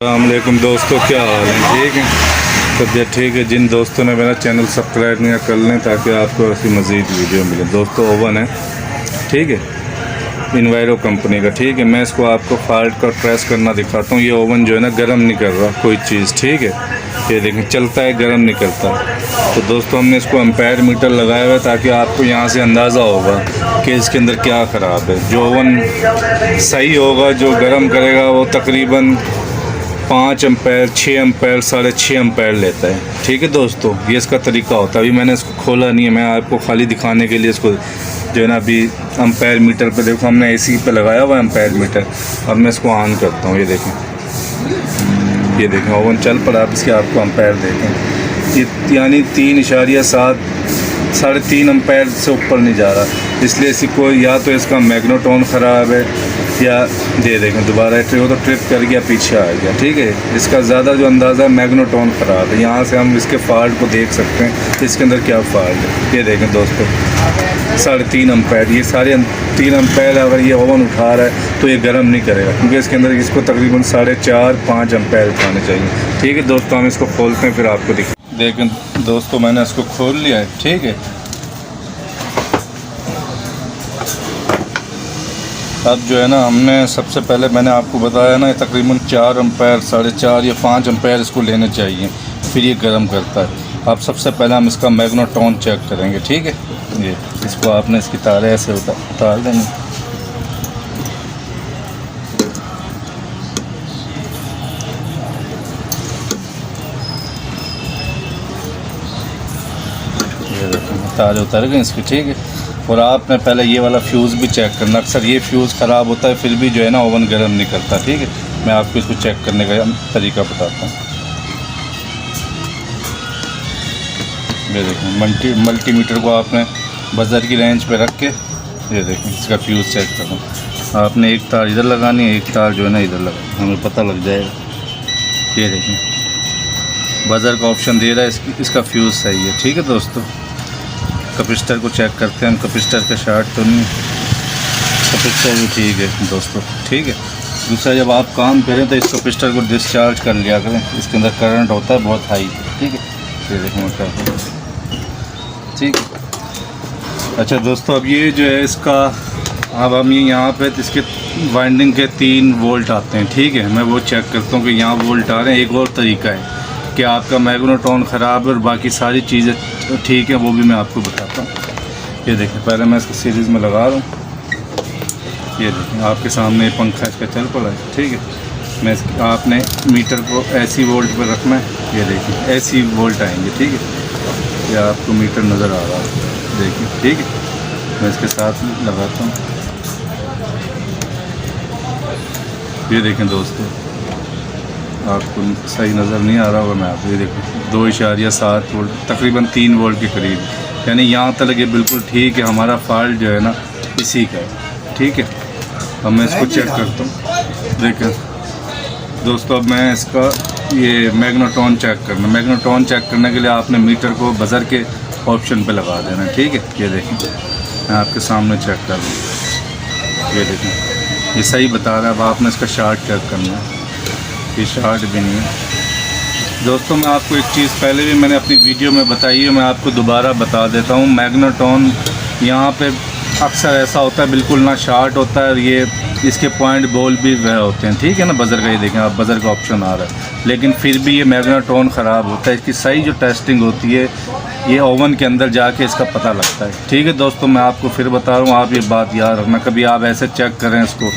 अस्सलामुअलैकुम दोस्तों, क्या हाल है? ठीक है, तबीयत ठीक है। जिन दोस्तों ने मेरा चैनल सब्सक्राइब नहीं कर लें ताकि आपको ऐसी मज़ीद वीडियो मिले। दोस्तों ओवन है, ठीक है, इन्वायरो कंपनी का। ठीक है, मैं इसको आपको फॉल्ट का ट्रेस करना दिखाता हूँ। ये ओवन जो है ना गर्म नहीं कर रहा कोई चीज़, ठीक है। ये देखें, चलता है, गर्म नहीं करता। तो दोस्तों हमने इसको एम्पायर मीटर लगाया हुआ है ताकि आपको यहाँ से अंदाज़ा होगा कि इसके अंदर क्या ख़राब है। जो ओवन सही होगा, जो गर्म करेगा, वो तकरीबन 5 एम्पायर, 6 एम्पायर, 6.5 एम्पायर लेता है। ठीक है दोस्तों, ये इसका तरीका होता है। अभी मैंने इसको खोला नहीं है, मैं आपको खाली दिखाने के लिए इसको जो है ना अभी एम्पायर मीटर पे देखो, हमने एसी पे लगाया हुआ एम्पायर मीटर। अब मैं इसको ऑन करता हूँ। ये देखें ओवन चल पड़ा। अब इसके आपको एम्पायर देखें, ये यानी 3.7 3.5 एम्पायर से ऊपर नहीं जा रहा। इसलिए इसको या तो इसका मैग्नेटोन ख़राब है या दे देखें दोबारा ट्रिप, तो ट्रिप कर गया, पीछे आ गया। ठीक है, इसका ज़्यादा जो अंदाज़ा है मैग्नेटोन ख़राब है। यहाँ से हम इसके फॉल्ट को देख सकते हैं, इसके अंदर क्या फॉल्ट है। ये देखें दोस्तों, 3.5 एम्पायर, ये सारे 3 एम्पायर अगर ये ओवन उठा रहा है तो ये गर्म नहीं करेगा, क्योंकि इसके अंदर इसको तकरीबन 4.5-5 एम्पायर उठाने चाहिए। ठीक है दोस्तों, हम इसको खोलते हैं फिर आपको देखें दोस्तों, मैंने इसको खोल लिया है। ठीक है, अब जो है ना, हमने सबसे पहले मैंने आपको बताया ना, तकरीबन 4 एम्पायर, 4.5 या 5 एम्पायर इसको लेने चाहिए, फिर ये गर्म करता है। अब सबसे पहले हम इसका मैग्नेटोन चेक करेंगे। ठीक है, ये इसको आपने इसकी तारे ऐसे उतार देंगे। ये देखो तारे उतर गए इसकी। ठीक है, और आपने पहले ये वाला फ्यूज़ भी चेक करना। अक्सर ये फ्यूज़ ख़राब होता है, फिर भी जो है ना ओवन गर्म नहीं करता। ठीक है, मैं आपको इसको चेक करने का तरीका बताता हूँ। ये देखें, मल्टीमीटर को आपने बजर की रेंज पे रख के, ये देखें इसका फ्यूज़ चेक करना। आपने एक तार इधर लगानी है, एक तार जो है ना इधर लगा, हमें पता लग जाएगा। ये देखें बजर का ऑप्शन दे रहा है, इसका फ्यूज़ सही है। ठीक है दोस्तों, कैपेसिटर को चेक करते हैं हम, कैपेसिटर का शॉर्ट तो नहीं, कैपेसिटर भी ठीक है दोस्तों। ठीक है, दूसरा जब आप काम करें तो इस कैपेसिटर को डिस्चार्ज कर लिया करें, इसके अंदर करंट होता है बहुत हाई। ठीक है, ये देखें मैं क्या, ठीक है। अच्छा दोस्तों, अब ये जो है इसका, अब हम ये यहाँ पे इसके वाइंडिंग के 3 वोल्ट आते हैं। ठीक है, मैं वो चेक करता हूँ कि यहाँ वोल्ट आ रहे हैं। एक और तरीका है कि आपका मैग्नेटोन ख़राब है और बाकी सारी चीज़ें ठीक है, वो भी मैं आपको बताता हूँ। ये देखें, पहले मैं इसको सीरीज़ में लगा रहा हूँ। ये देखें आपके सामने ये पंखा इसका चल पड़ा है। ठीक है, मैं आपने मीटर को ऐसी वोल्ट पर रखना है। ये देखिए ऐसी वोल्ट आएंगे। ठीक है, ये आपको मीटर नज़र आ रहा है, देखिए। ठीक है, मैं इसके साथ लगाता हूँ। ये देखें दोस्तों, आपको सही नज़र नहीं आ रहा होगा, मैं आपको ये देखें 2.7 वोल्ट, तकरीबन 3 वोल्ट के करीब, यानी यहाँ तक ये बिल्कुल ठीक है। हमारा फॉल्ट जो है ना इसी का है। ठीक है, अब मैं इसको चेक करता हूँ। देखें दोस्तों, अब मैं इसका ये मैग्नेटोन चेक करना। मैग्नेटोन चेक करने के लिए आपने मीटर को बजर के ऑप्शन पे लगा देना। ठीक है, ये देखें मैं आपके सामने चेक कर रहा हूँ। ये देखें ये सही बता रहा है। अब आपने इसका शार्ट चेक करना है, ये शार्ट भी नहीं है। दोस्तों मैं आपको एक चीज़ पहले भी मैंने अपनी वीडियो में बताई है, मैं आपको दोबारा बता देता हूँ। मैग्नेटोन यहाँ पे अक्सर ऐसा होता है, बिल्कुल ना शार्ट होता है, और ये इसके पॉइंट बॉल भी वह होते हैं। ठीक है ना, बजर का, ये देखें आप बजर का ऑप्शन आ रहा है, लेकिन फिर भी ये मैग्नेटोन ख़राब होता है। इसकी सही जो टेस्टिंग होती है ये ओवन के अंदर जाके इसका पता लगता है। ठीक है दोस्तों, मैं आपको फिर बता रहा हूँ, आप ये बात याद रखना। कभी आप ऐसे चेक करें इसको,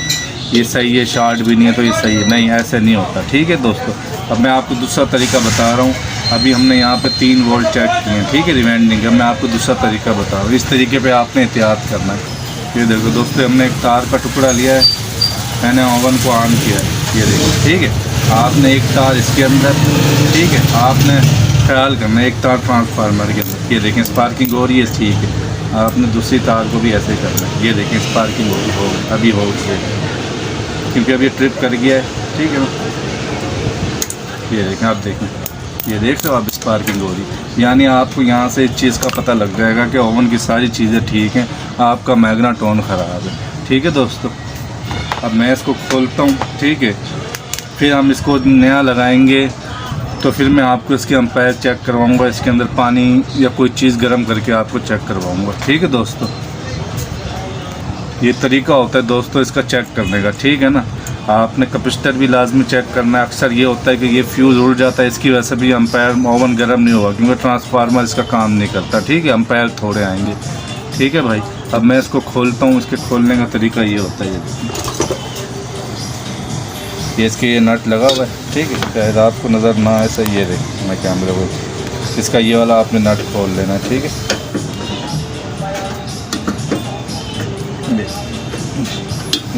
ये सही है, शार्ट भी नहीं है तो ये सही है, नहीं, ऐसे नहीं होता। ठीक है दोस्तों, अब मैं आपको दूसरा तरीका बता रहा हूँ। अभी हमने यहाँ पे 3 वोल्ट चेक किए हैं। ठीक है, रिवाइंडिंग का मैं आपको दूसरा तरीका बता रहा हूँ। इस तरीके पे आपने एहतियात करना है। ये देखो दोस्तों, हमने एक तार का टुकड़ा लिया है, मैंने ओवन को ऑन किया है। ये देखो, ठीक है, आपने एक तार इसके अंदर, ठीक है, आपने ख्याल करना है एक तार ट्रांसफार्मर के अंदर। ये देखें स्पार्किंग हो रही है, ठीक है, आपने दूसरी तार को भी ऐसे करना है। ये देखें स्पार्किंग हो रही हो, अभी हो गई, क्योंकि अभी ट्रिप कर गया है। ठीक है, ये देखें, आप देखें, ये देख रहे हो आप, स्पार्किंग हो रही, यानी आपको यहाँ से इस चीज़ का पता लग जाएगा कि ओवन की सारी चीज़ें ठीक हैं, आपका मैग्नेटोन ख़राब है। ठीक है दोस्तों, अब मैं इसको खोलता हूँ। ठीक है, फिर हम इसको नया लगाएंगे तो फिर मैं आपको इसके एम्पायर चेक करवाऊंगा, इसके अंदर पानी या कोई चीज़ गर्म करके आपको चेक करवाऊंगा। ठीक है दोस्तों, ये तरीका होता है दोस्तों इसका चेक करने का। ठीक है ना, आपने कैपेसिटर भी लाजमी चेक करना है। अक्सर ये होता है कि ये फ्यूज़ उड़ जाता है, इसकी वजह से भी एम्पायर ओवन गर्म नहीं होगा क्योंकि ट्रांसफार्मर इसका काम नहीं करता। ठीक है, एम्पायर थोड़े आएंगे। ठीक है भाई, अब मैं इसको खोलता हूँ। इसके खोलने का तरीका ये होता है, ये इसके ये नट लगा हुआ है। ठीक है, शायद आपको नज़र ना आए सही, ये देख मैं कैमरे को, इसका ये वाला आपने नट खोल लेना है। ठीक है,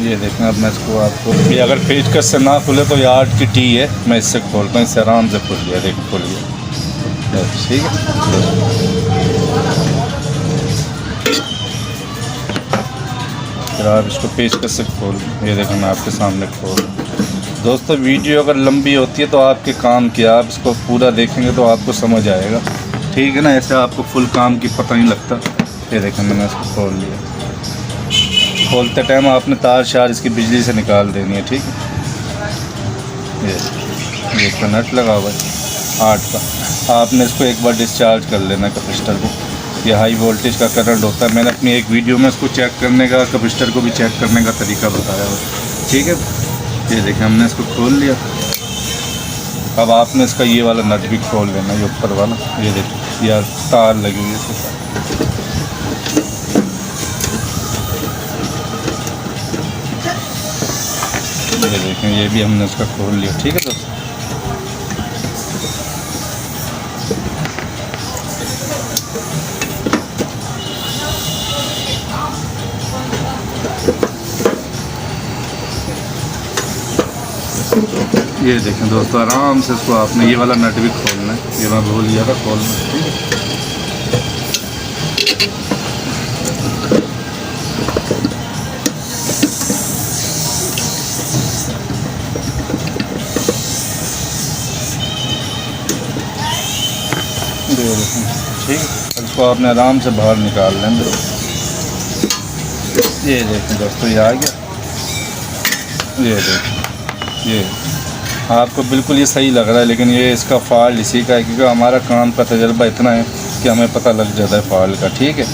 ये देखना। अब मैं इसको आपको, ये अगर पेचकस से ना खुले तो ये 8 की टी है, मैं इससे खोलता हूँ, इससे आराम से खुल गया। देख खुल गया। ठीक है, फिर आप इसको पेचकस से खोल, ये देखो मैं आपके सामने खोल। दोस्तों वीडियो अगर लंबी होती है तो आपके काम की, आप इसको पूरा देखेंगे तो आपको समझ आएगा। ठीक है ना, ऐसे आपको फुल काम की पता नहीं लगता। ये देखें मैंने इसको खोल लिया। खोलते टाइम आपने तार शार इसकी बिजली से निकाल देनी है। ठीक है, ये इसका नट लगा हुआ है 8 का। आपने इसको एक बार डिस्चार्ज कर लेना कैपेसिटर को। ये हाई वोल्टेज का करंट होता है, मैंने अपनी एक वीडियो में इसको चेक करने का, कैपेसिटर को भी चेक करने का तरीका बताया हुआ। ठीक है, ये देखें हमने इसको खोल लिया। अब आपने इसका ये वाला नट भी खोल लेना, ये ऊपर वाला। ये देखिए यार तार लगी हुई है इसके साथ। ये देखें ये भी हमने इसका खोल लिया। ठीक है दोस्तों, ये देखें दोस्तों, आराम से इसको आपने ये वाला नट भी खोलना है। ये मैं भूल गया था खोलना। ठीक है, ठीक है, इसको आपने आराम से बाहर निकाल लेंगे। ये देखें दोस्तों, ये आ गया। ये देखें, ये आपको बिल्कुल ये सही लग रहा है, लेकिन ये इसका फॉल्ट इसी का है क्योंकि हमारा काम का तजर्बा इतना है कि हमें पता लग जाता है फॉल्ट का। ठीक है,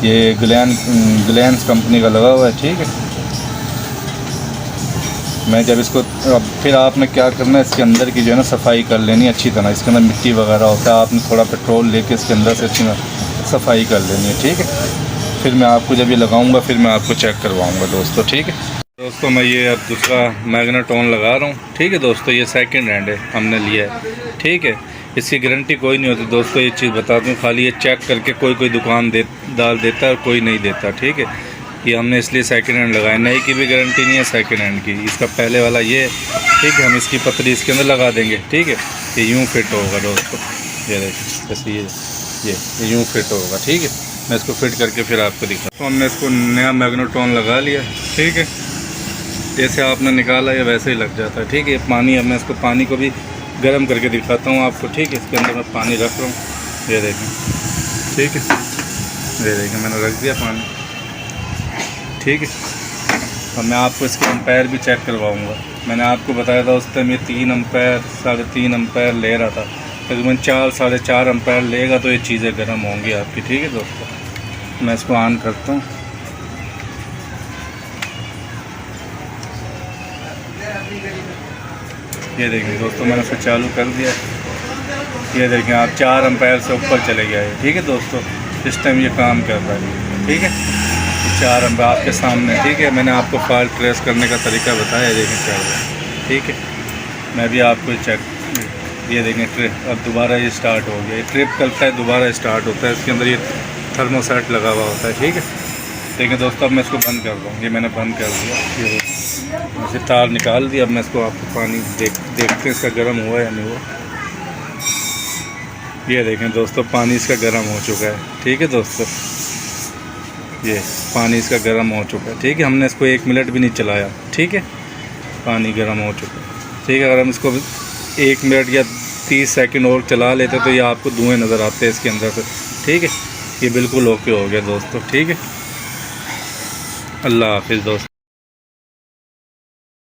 ये ग्लैंस कंपनी का लगा हुआ है। ठीक है, मैं जब इसको, अब फिर आपने क्या करना है, इसके अंदर की जो है ना सफाई कर लेनी अच्छी तरह। इसके अंदर मिट्टी वगैरह होता है, आपने थोड़ा पेट्रोल लेके इसके अंदर से अच्छी सफाई कर लेनी है। ठीक है, फिर मैं आपको जब ये लगाऊंगा फिर मैं आपको चेक करवाऊंगा दोस्तों। ठीक है दोस्तों, मैं ये अब दूसरा मैग्नेटॉन लगा रहा हूँ। ठीक है दोस्तों, ये सेकंड हैंड है, हमने लिया है। ठीक है, इसकी गारंटी कोई नहीं होती दोस्तों, ये चीज़ बता दूँ। खाली ये चेक करके कोई दुकान डाल देता है और कोई नहीं देता। ठीक है, ये हमने इसलिए सेकंड हैंड लगाया, नई की भी गारंटी नहीं है सेकंड हैंड की। इसका पहले वाला ये, ठीक है, हम इसकी पतली इसके अंदर लगा देंगे। ठीक है, ये यूँ फिट होगा दोस्तों। ये देखिए जैसे ये यूँ फिट होगा। ठीक है, मैं इसको फिट करके फिर आपको दिखा। तो हमने इसको नया मैग्नेटॉन लगा लिया। ठीक है, जैसे आपने निकाला ये वैसे ही लग जाता है। ठीक है, पानी, अब मैं इसको पानी को भी गर्म करके दिखाता हूँ आपको। ठीक है, इसके अंदर मैं पानी रख रहा हूँ, ये देखें। ठीक है, ये देखें मैंने रख दिया पानी। ठीक है, अब मैं आपको इसके एम्पायर भी चेक करवाऊँगा। मैंने आपको बताया था उस टाइम ये 3 एम्पायर 3.5 एम्पायर ले रहा था, तकरीबन 4 साढ़े 4 एम्पायर लेगा तो ये चीज़ें गर्म होंगी आपकी। ठीक है दोस्तों, मैं इसको ऑन करता हूँ। ये देखिए दोस्तों, मैंने इसको चालू कर दिया। ये देखें आप 4 एम्पायर से ऊपर चले गया है। ठीक है दोस्तों, इस टाइम ये काम कर रहा है। ठीक है, 4 एम्पायर आपके सामने। ठीक है, मैंने आपको फॉल्ट ट्रेस करने का तरीका बताया। देखें क्या हुआ। ठीक है, मैं भी आपको चेक, ये देखें ट्रिप, अब दोबारा ये स्टार्ट हो गया। ये ट्रिप करता है दोबारा स्टार्ट होता है, इसके अंदर ये थर्मोसेट लगा हुआ होता है। ठीक है, देखिए दोस्तों, अब मैं इसको बंद कर रहा हूँ। ये मैंने बंद कर दिया, ये ऐसे तार निकाल दिया। अब मैं इसको आपको पानी देखते हैं इसका गर्म हुआ या नहीं हुआ। ये देखें दोस्तों, पानी इसका गर्म हो चुका है। ठीक है दोस्तों, ये पानी इसका गर्म हो चुका है। ठीक है, हमने इसको 1 मिनट भी नहीं चलाया। ठीक है, पानी गर्म हो चुका है। ठीक है, अगर हम इसको 1 मिनट या 30 सेकंड और चला लेते तो ये आपको धुएँ नज़र आते हैं इसके अंदर से। ठीक है, ये बिल्कुल ओके हो गया दोस्तों। ठीक है, अल्लाह हाफिज़ दोस्तों।